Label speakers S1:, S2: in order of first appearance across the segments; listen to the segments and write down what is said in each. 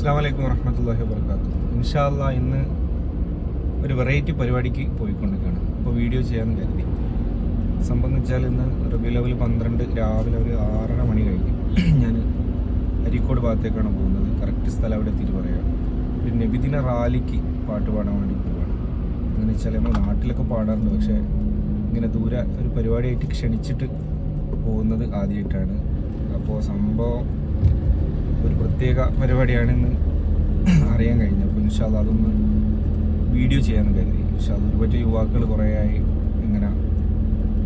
S1: അസ്സലാമു അലൈക്കും വറഹ്മത്തുള്ളാഹി വബറകാതുഹു. ഇൻഷാ അല്ലാഹ് ഇന്ന് ഒരു വെറൈറ്റി പരിപാടിക്ക് പോയിക്കൊണ്ടിരിക്കുകയാണ്. അപ്പോൾ വീഡിയോ ചെയ്യാമെന്ന് കരുതി. സംഭവം വെച്ചാൽ ഇന്ന് റബീഉൽ അവ്വൽ 12 രാവിലെ ഒരു 6:30 മണി കഴിഞ്ഞു. ഞാൻ അരീക്കോട് ഭാഗത്തേക്കാണ് പോകുന്നത്. കറക്റ്റ് സ്ഥലം അവിടെ എത്തിയിട്ട് പറയാം. ഒരു നബിദിന റാലിക്ക് പാട്ട് പാടാൻ വേണ്ടി പോവുകയാണ്. അങ്ങനെ വെച്ചാൽ നമ്മൾ നാട്ടിലൊക്കെ പാടാറുണ്ട്, പക്ഷേ ഇങ്ങനെ ദൂരെ ഒരു പരിപാടിയായിട്ട് ക്ഷണിച്ചിട്ട് പോകുന്നത് ആദ്യമായിട്ടാണ്. അപ്പോൾ സംഭവം ഒരു പ്രത്യേക പരിപാടിയാണെന്ന് അറിയാൻ കഴിഞ്ഞു. അപ്പോൾ ഇൻഷാ അല്ലാഹ് അതൊന്ന് വീഡിയോ ചെയ്യാമെന്ന് കരുതി. ഇൻഷാ അല്ലാഹ് ഒരുപറ്റ യുവാക്കൾ കുറേയായി ഇങ്ങനെ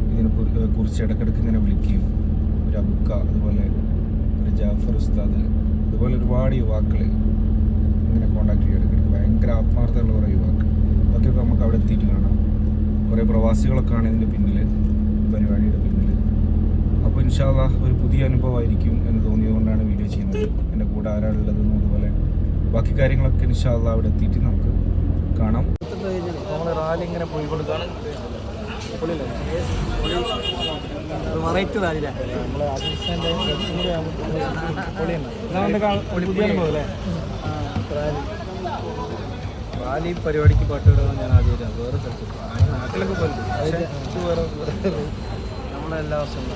S1: ഇതിനെ കുറിച്ച് ഇടയ്ക്കിടയ്ക്ക് ഇങ്ങനെ വിളിക്കുകയും, ഒരു അബുക്ക, അതുപോലെ ഒരു ജാഫർ ഉസ്താദ്, അതുപോലെ ഒരുപാട് യുവാക്കൾ ഇങ്ങനെ കോൺടാക്ട് ചെയ്യുക ഇടയ്ക്കിടയ്ക്ക്. ഭയങ്കര ആത്മാർത്ഥമുള്ള കുറേ യുവാക്കൾ. അതൊക്കെ നമുക്ക് അവിടെ എത്തിയിട്ട് കാണാം. കുറേ പ്രവാസികളൊക്കെയാണ് ഇതിൻ്റെ പിന്നിൽ, ഈ പരിപാടിയുടെ പിന്നിൽ. അപ്പോൾ ഇൻഷാ അല്ലാഹ് ഒരു പുതിയ അനുഭവമായിരിക്കും എന്ന് തോന്നിയതുകൊണ്ടാണ് വീഡിയോ ചെയ്യുന്നത്. എൻ്റെ കൂടെ ആരാളുള്ളതെന്നും അതുപോലെ ബാക്കി കാര്യങ്ങളൊക്കെ ഇൻഷാ അല്ലാഹ് അവിടെ എത്തിയിട്ട് നമുക്ക് കാണാം. നമ്മൾ റാലി ഇങ്ങനെ പോയി കൊടുക്കുകയാണ്.
S2: വെറൈറ്റി റാലിയില്ല
S1: നമ്മളെ അസിസ്റ്റൻ്റ് പുതിയ അനുഭവം അല്ലേ? റാലി പരിപാടിക്ക് പാട്ടുകളാണ് ഞാൻ ആദ്യമായിട്ടാണ്. വേറെ സ്ഥലത്ത് നാട്ടിലൊക്കെ പോയിട്ട് വേറെ നമ്മളെല്ലാ വർഷവും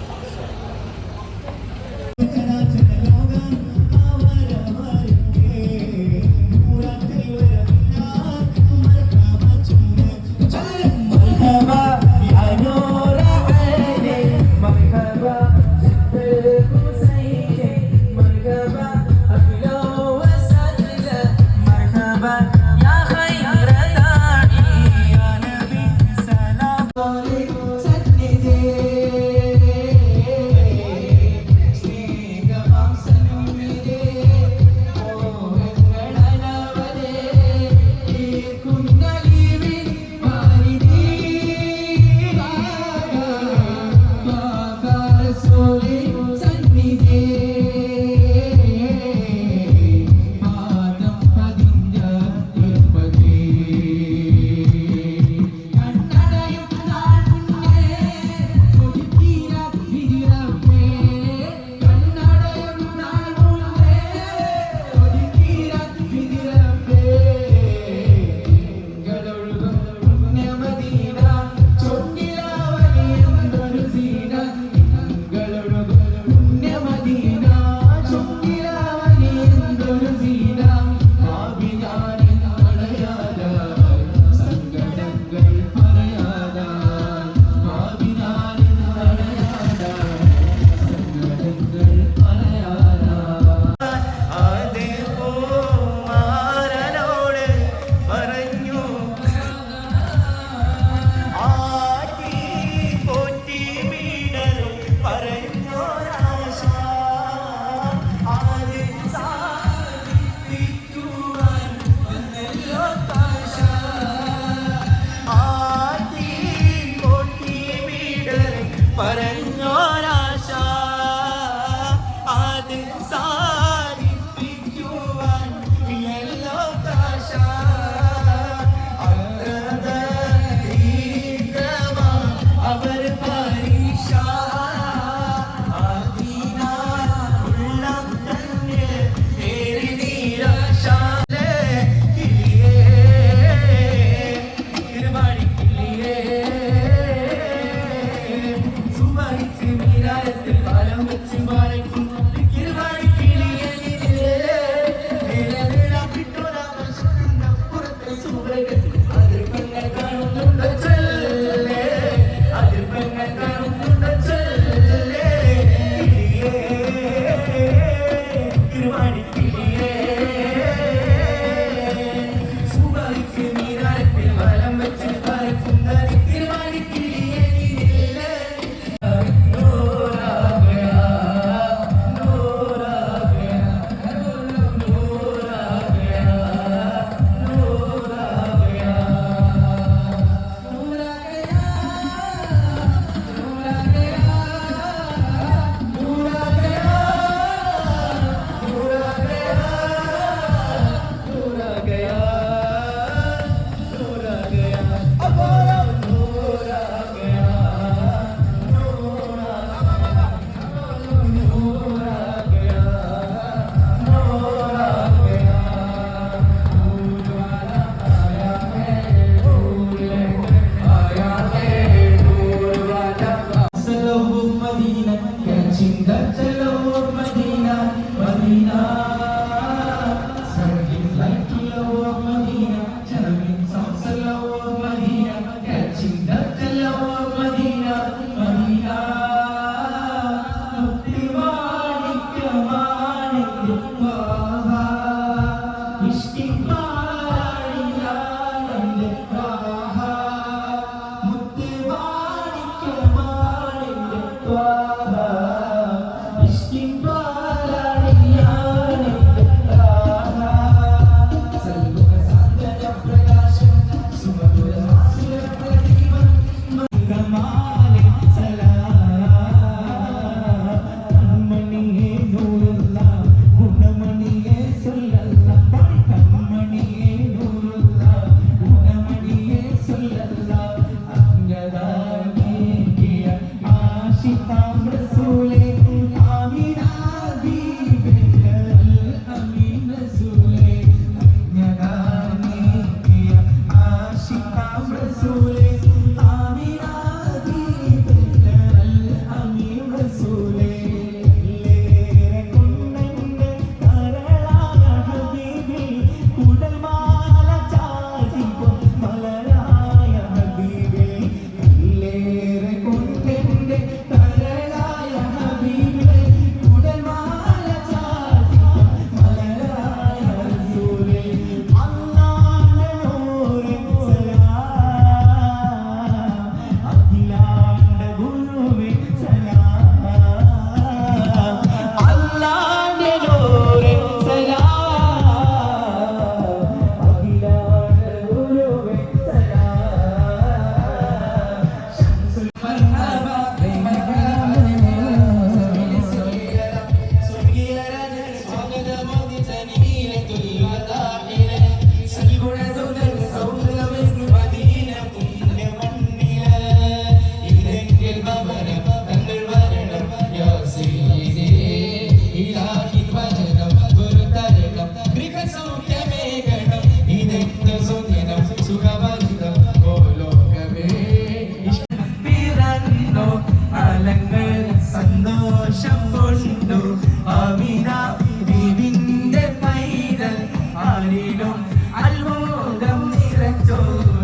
S3: ആരിലും അത്ഭുതം നിറച്ചോ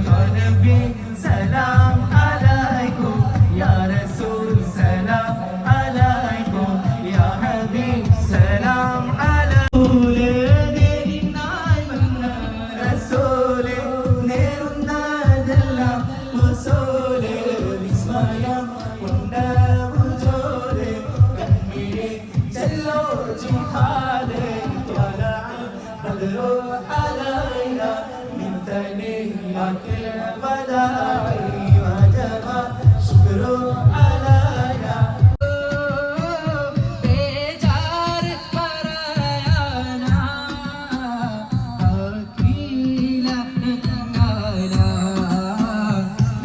S3: യാ നബി സലാം അലൈക്കും യാ റസൂൽ സലാം അലൈക്കും യാ ഹബീബ് സലാം അലൈക്കും നേരിനായി വന്ന റസൂലേ നേരുന്നതെല്ലാം റസൂലേ വിസ്മയം ഉണ്ടാവുജോലേ കൺമിഴി ചെല്ലോ ജിഹാദേ ത്വലഅ ബദ്റു അലൈനാ മിൻ തനിയാത്തിൽ വദാഇ വജബ ശുക്രു അലൈനാ ബേജാർ പറയാനാ അഖീല കങ്ങാനാ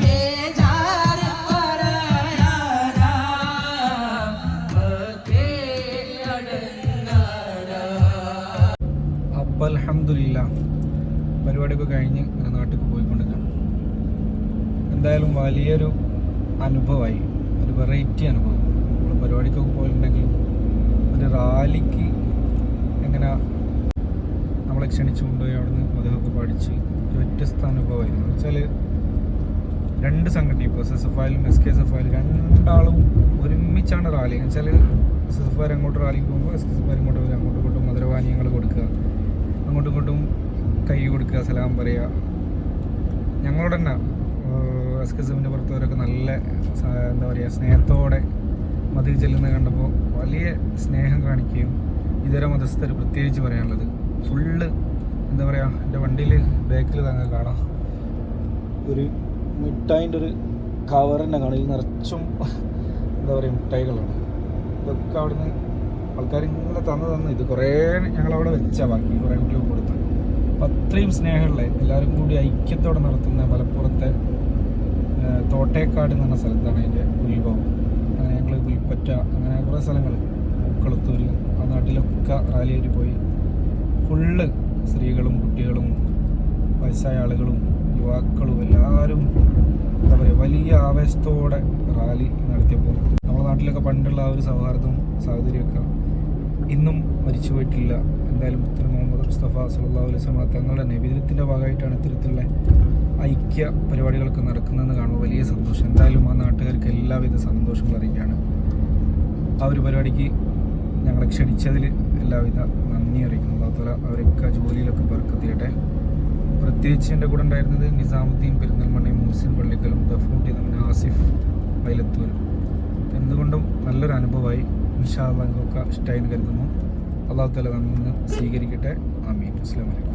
S3: ബേജാർ പറയാനാ
S1: അപ്പം അൽഹംദുലില്ലാ പരിപാടിയൊക്കെ കഴിഞ്ഞ് ഇങ്ങനെ നാട്ടിൽ പോയിക്കൊണ്ടിരിക്കുകയാണ്. എന്തായാലും വലിയൊരു അനുഭവമായി, ഒരു വെറൈറ്റി അനുഭവം. നമ്മൾ പരിപാടിക്കൊക്കെ പോയിട്ടുണ്ടെങ്കിലും ഒരു റാലിക്ക് എങ്ങനെ നമ്മളെ ക്ഷണിച്ചു കൊണ്ടുപോയി അവിടുന്ന് മതമൊക്കെ പഠിച്ച് ഒരു വ്യത്യസ്ത അനുഭവമായിരുന്നു. വെച്ചാൽ രണ്ട് സംഘടന, ഇപ്പോൾ SSF ആയാലും SKSF ആയാലും രണ്ടാളും ഒരുമിച്ചാണ് റാലി. എന്ന് വെച്ചാൽ SSF അങ്ങോട്ട് റാലിക്ക് പോകുമ്പോൾ SKSF ഇങ്ങോട്ട് വരും, അങ്ങോട്ടും ഇങ്ങോട്ടും മധുരപാനീയങ്ങൾ കൊടുക്കുക, അങ്ങോട്ടും ഇങ്ങോട്ടും കൈ കൊടുക്കുക, സലാം പറയുക. ഞങ്ങളോട് തന്നെ SKSFിൻ്റെ പുറത്തവരൊക്കെ നല്ല എന്താ പറയുക സ്നേഹത്തോടെ മതിൽ ചെല്ലുന്നത് കണ്ടപ്പോൾ വലിയ സ്നേഹം കാണിക്കുകയും ഇതര മതസ്ഥർ പ്രത്യേകിച്ച് പറയാനുള്ളത് ഫുള്ള് എന്താ പറയുക, എൻ്റെ വണ്ടിയിൽ ബാക്കിൽ താങ്കൾ കാണാം ഒരു മിഠായിൻ്റെ ഒരു കവറിൻ്റെ കാണും, ഈ നിറച്ചും എന്താ പറയുക മിഠായികളാണ്. ഇതൊക്കെ അവിടുന്ന് ആൾക്കാർ ഇങ്ങനെ തന്ന് ഇത് കുറേ ഞങ്ങളവിടെ വെച്ചാൽ ബാക്കി കുറേ കുട്ടികൾ കൊടുത്തു. അപ്പം അത്രയും സ്നേഹമുള്ള എല്ലാവരും കൂടി ഐക്യത്തോടെ നടത്തുന്ന മലപ്പുറത്തെ തോട്ടേക്കാട് എന്ന് പറഞ്ഞ സ്ഥലത്താണ് അതിൻ്റെ ഉത്ഭവം. അങ്ങനെ ഞങ്ങൾ പുൽപ്പറ്റ അങ്ങനെ കുറേ സ്ഥലങ്ങൾ, മുക്കളത്തൂർ, ആ നാട്ടിലൊക്കെ റാലിയായിട്ട് പോയി. ഫുള്ള് സ്ത്രീകളും കുട്ടികളും വയസ്സായ ആളുകളും യുവാക്കളും എല്ലാവരും എന്താ പറയുക വലിയ ആവേശത്തോടെ റാലി നടത്തിയപ്പോൾ നമ്മുടെ നാട്ടിലൊക്കെ പണ്ടുള്ള ആ ഒരു സൗഹാർദ്ദവും സാഹചര്യമൊക്കെ ഇന്നും മരിച്ചു പോയിട്ടില്ല. എന്തായാലും മുഹമ്മദ് മുസ്തഫ സല്ലല്ലാഹു അലൈഹി വസല്ലം തങ്ങളുടെ നബിദിനത്തിൻ്റെ ഭാഗമായിട്ടാണ് ഇത്തരത്തിലുള്ള ഐക്യ പരിപാടികളൊക്കെ നടക്കുന്നതെന്ന് കാണുമ്പോൾ വലിയ സന്തോഷം. എന്തായാലും ആ നാട്ടുകാർക്ക് എല്ലാവിധ സന്തോഷങ്ങൾ അറിയിക്കുകയാണ്. ആ ഒരു പരിപാടിക്ക് ഞങ്ങളെ ക്ഷണിച്ചതിൽ എല്ലാവിധ നന്ദി അറിയിക്കുന്നു. അതുപോലെ അവരൊക്കെ ജോലിയിലൊക്കെ ബർക്കത്ത് ചെയ്യട്ടെ. പ്രത്യേകിച്ച് എൻ്റെ കൂടെ ഉണ്ടായിരുന്നത് നിസാമുദ്ദീൻ പെരിന്തൽമണ്ണയും മുഹ്സിൻ പള്ളിക്കലും ദഫൂട്ടി നമ്മുടെ ആസിഫ് വൈലത്തൂരും. എന്തുകൊണ്ടും നല്ലൊരു അനുഭവമായി. ഇൻഷാ അല്ലാഹ് നിങ്ങൾക്കൊക്കെ ഇഷ്ടമായി എന്ന് കരുതുന്നു. അല്ലാഹു തആല നമ്മിൽ നിന്ന് സ്വീകരിക്കട്ടെ. ആമീൻ. അസ്സലാമു അലൈക്കും.